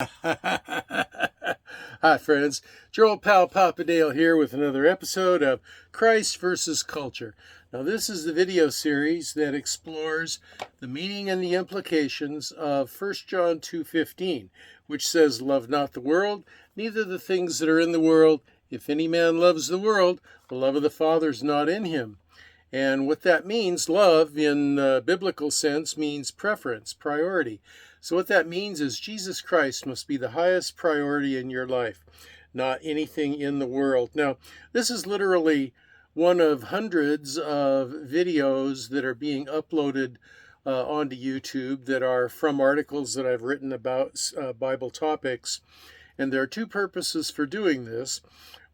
Hi, friends. Joel Pal Papadale here with another episode of Christ versus Culture. Now, this is the video series that explores the meaning and the implications of 1 John 2:15, which says, "Love not the world, neither the things that are in the world. If any man loves the world, the love of the Father is not in him." And what that means, love in the biblical sense means preference, priority. So what that means is Jesus Christ must be the highest priority in your life, not anything in the world. Now, this is literally one of hundreds of videos that are being uploaded onto YouTube that are from articles that I've written about Bible topics. And there are two purposes for doing this.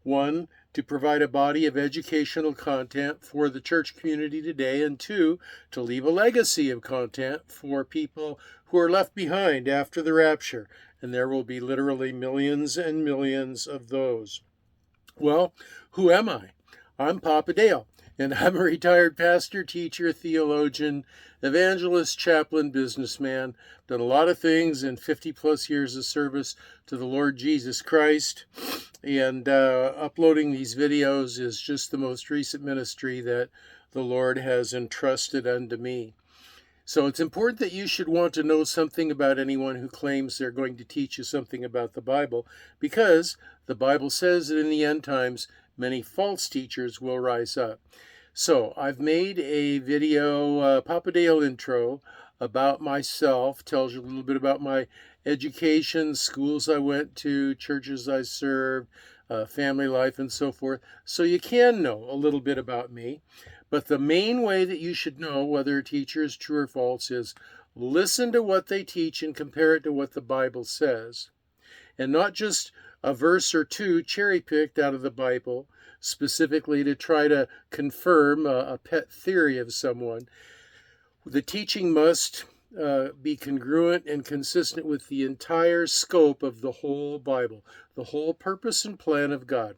One, to provide a body of educational content for the church community today, and two, to leave a legacy of content for people who are left behind after the rapture, and there will be literally millions and millions of those. Well, who am I? I'm Papa Dale, and I'm a retired pastor, teacher, theologian, evangelist, chaplain, businessman. Done a lot of things in 50 plus years of service to the Lord Jesus Christ. And uploading these videos is just the most recent ministry that the Lord has entrusted unto me. So it's important that you should want to know something about anyone who claims they're going to teach you something about the Bible, because the Bible says that in the end times, many false teachers will rise up. So I've made a video, Papa Dale intro, about myself, tells you a little bit about my education, schools I went to, churches I served, family life, and so forth. So you can know a little bit about me. But the main way that you should know whether a teacher is true or false is listen to what they teach and compare it to what the Bible says. And not just a verse or two cherry-picked out of the Bible, specifically to try to confirm a pet theory of someone. The teaching must be congruent and consistent with the entire scope of the whole Bible, the whole purpose and plan of God.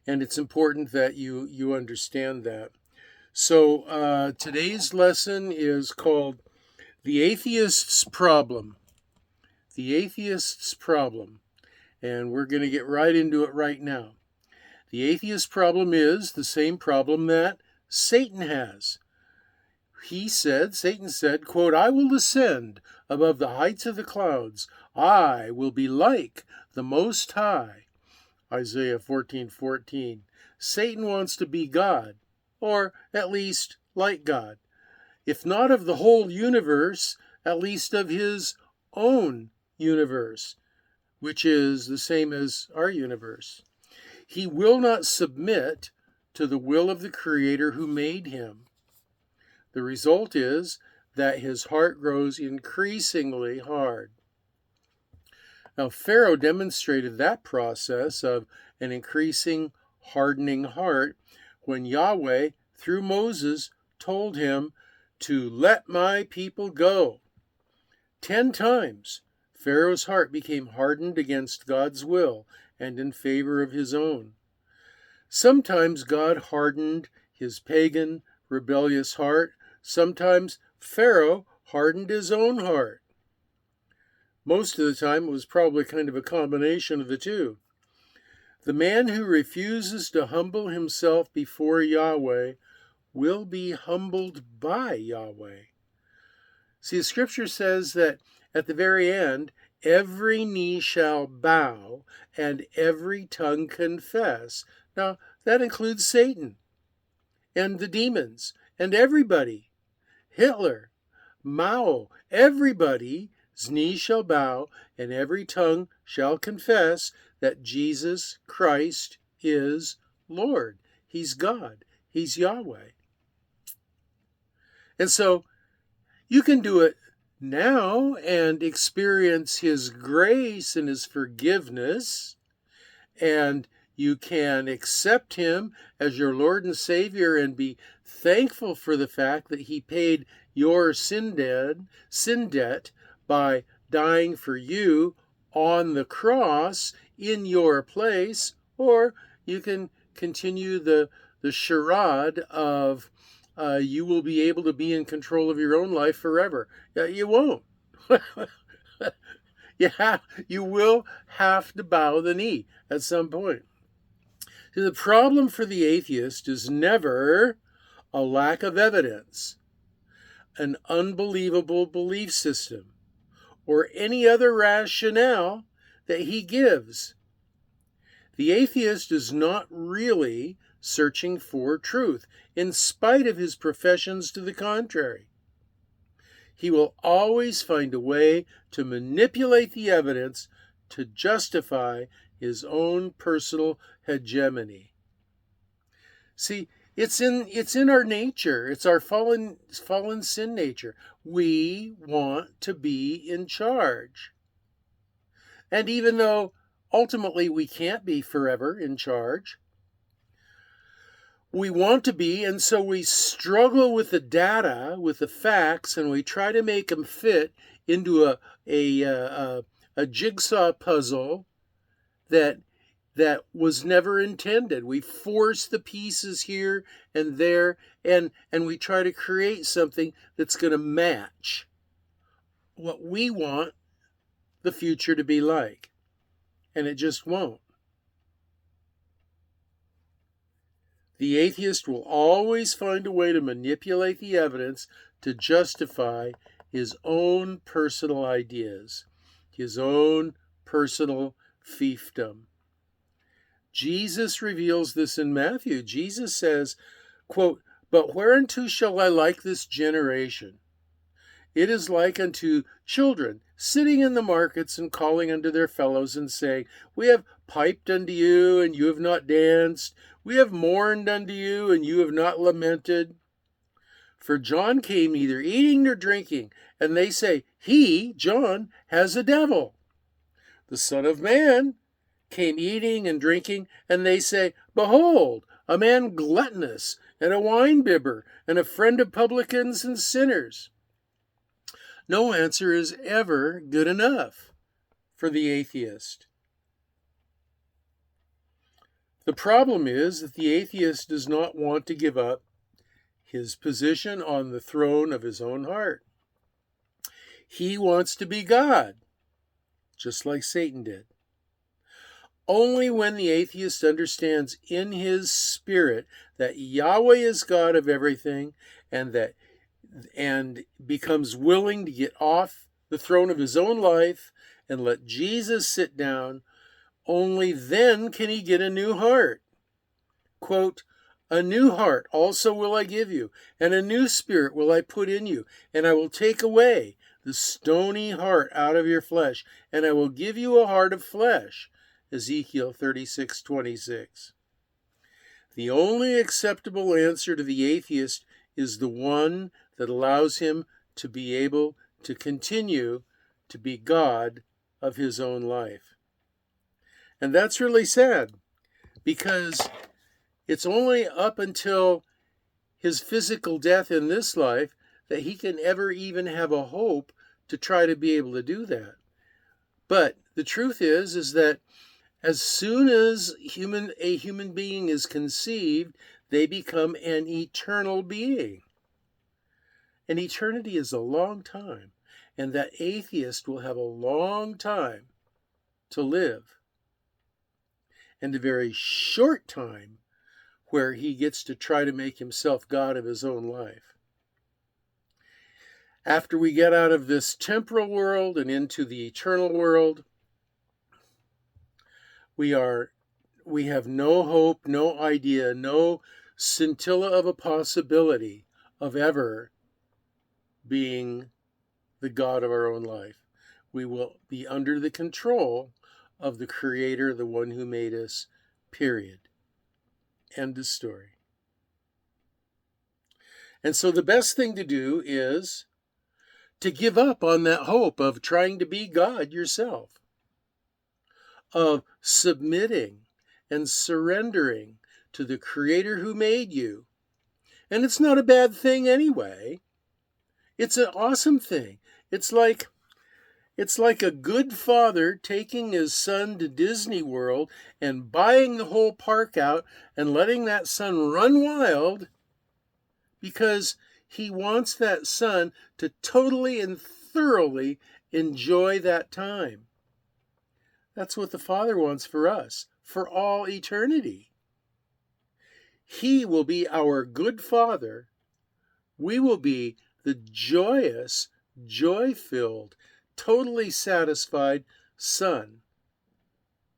And it's important that you understand that. So today's lesson is called The Atheists Problem. The Atheists Problem. And we're going to get right into it right now. The atheist problem is the same problem that Satan has. Satan said, quote, "I will ascend above the heights of the clouds. I will be like the Most High." Isaiah 14:14. Satan wants to be God, or at least like God. If not of the whole universe, at least of his own universe, which is the same as our universe. He will not submit to the will of the Creator who made him. The result is that his heart grows increasingly hard. Now, Pharaoh demonstrated that process of an increasing, hardening heart when Yahweh, through Moses, told him to let my people go. 10 times, Pharaoh's heart became hardened against God's will and in favor of his own. Sometimes God hardened his pagan, rebellious heart. Sometimes Pharaoh hardened his own heart. Most of the time, it was probably kind of a combination of the two. The man who refuses to humble himself before Yahweh will be humbled by Yahweh. See, the scripture says that at the very end, every knee shall bow and every tongue confess. Now, that includes Satan and the demons and everybody. Hitler, Mao, everybody's knee shall bow and every tongue shall confess that Jesus Christ is Lord. He's God. He's Yahweh. And so you can do it now and experience his grace and his forgiveness, and you can accept him as your Lord and Savior and be thankful for the fact that he paid your sin debt by dying for you on the cross in your place, or you can continue the charade of you will be able to be in control of your own life forever. You won't. You will have to bow the knee at some point. The problem for the atheist is never a lack of evidence, an unbelievable belief system, or any other rationale that he gives. The atheist is not really searching for truth, in spite of his professions to the contrary. He will always find a way to manipulate the evidence to justify his own personal hegemony. See, it's in our nature. It's our fallen sin nature. We want to be in charge. And even though ultimately we can't be forever in charge, we want to be, and so we struggle with the data, with the facts, and we try to make them fit into a jigsaw puzzle that was never intended. We force the pieces here and there, and we try to create something that's going to match what we want the future to be like, and it just won't. The atheist will always find a way to manipulate the evidence to justify his own personal ideas, his own personal fiefdom. Jesus reveals this in Matthew. Jesus says, quote, "But whereunto shall I like this generation? It is like unto children sitting in the markets and calling unto their fellows and saying, We have piped unto you, and you have not danced. We have mourned unto you, and you have not lamented. For John came neither eating nor drinking, and they say, He, John, has a devil. The Son of Man came eating and drinking, and they say, Behold, a man gluttonous, and a winebibber, and a friend of publicans and sinners." No answer is ever good enough for the atheist. The problem is that the atheist does not want to give up his position on the throne of his own heart. He wants to be God, just like Satan did. Only when the atheist understands in his spirit that Yahweh is God of everything and becomes willing to get off the throne of his own life and let Jesus sit down, only then can he get a new heart. Quote, "A new heart also will I give you, and a new spirit will I put in you, and I will take away the stony heart out of your flesh, and I will give you a heart of flesh." Ezekiel 36:26. The only acceptable answer to the atheist is the one that allows him to be able to continue to be God of his own life. And that's really sad, because it's only up until his physical death in this life that he can ever even have a hope to try to be able to do that. But the truth is that as soon as a human being is conceived, they become an eternal being. And eternity is a long time, and that atheist will have a long time to live, and a very short time where he gets to try to make himself God of his own life. After we get out of this temporal world and into the eternal world, we have no hope, no idea, no scintilla of a possibility of ever being the God of our own life. We will be under the control of the Creator, the one who made us, period. End of story. And so the best thing to do is to give up on that hope of trying to be God yourself, of submitting and surrendering to the Creator who made you. And it's not a bad thing anyway. It's an awesome thing. It's like a good father taking his son to Disney World and buying the whole park out and letting that son run wild because he wants that son to totally and thoroughly enjoy that time. That's what the Father wants for us, for all eternity. He will be our good Father. We will be the joyous, joy-filled, totally satisfied Son.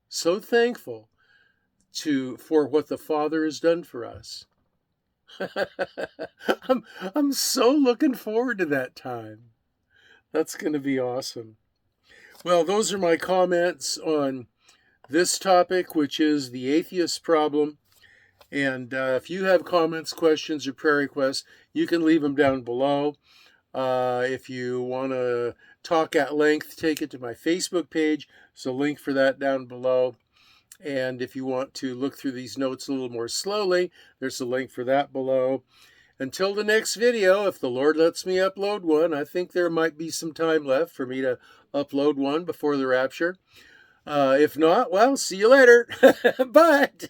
So thankful for what the Father has done for us. I'm so looking forward to that time. That's going to be awesome. Well, those are my comments on this topic, which is the atheist problem. And if you have comments, questions, or prayer requests, you can leave them down below. If you want to talk at length, take it to my Facebook page. There's a link for that down below. And if you want to look through these notes a little more slowly, there's a link for that below. Until the next video, if the Lord lets me upload one, I think there might be some time left for me to upload one before the rapture. If not, well, see you later. But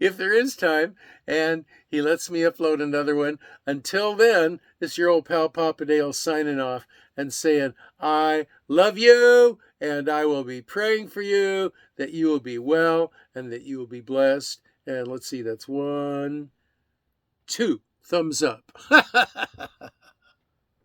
if there is time and he lets me upload another one, until then, it's your old pal Papa Dale signing off and saying, I love you, and I will be praying for you that you will be well and that you will be blessed. And let's see, that's 1, 2 thumbs up.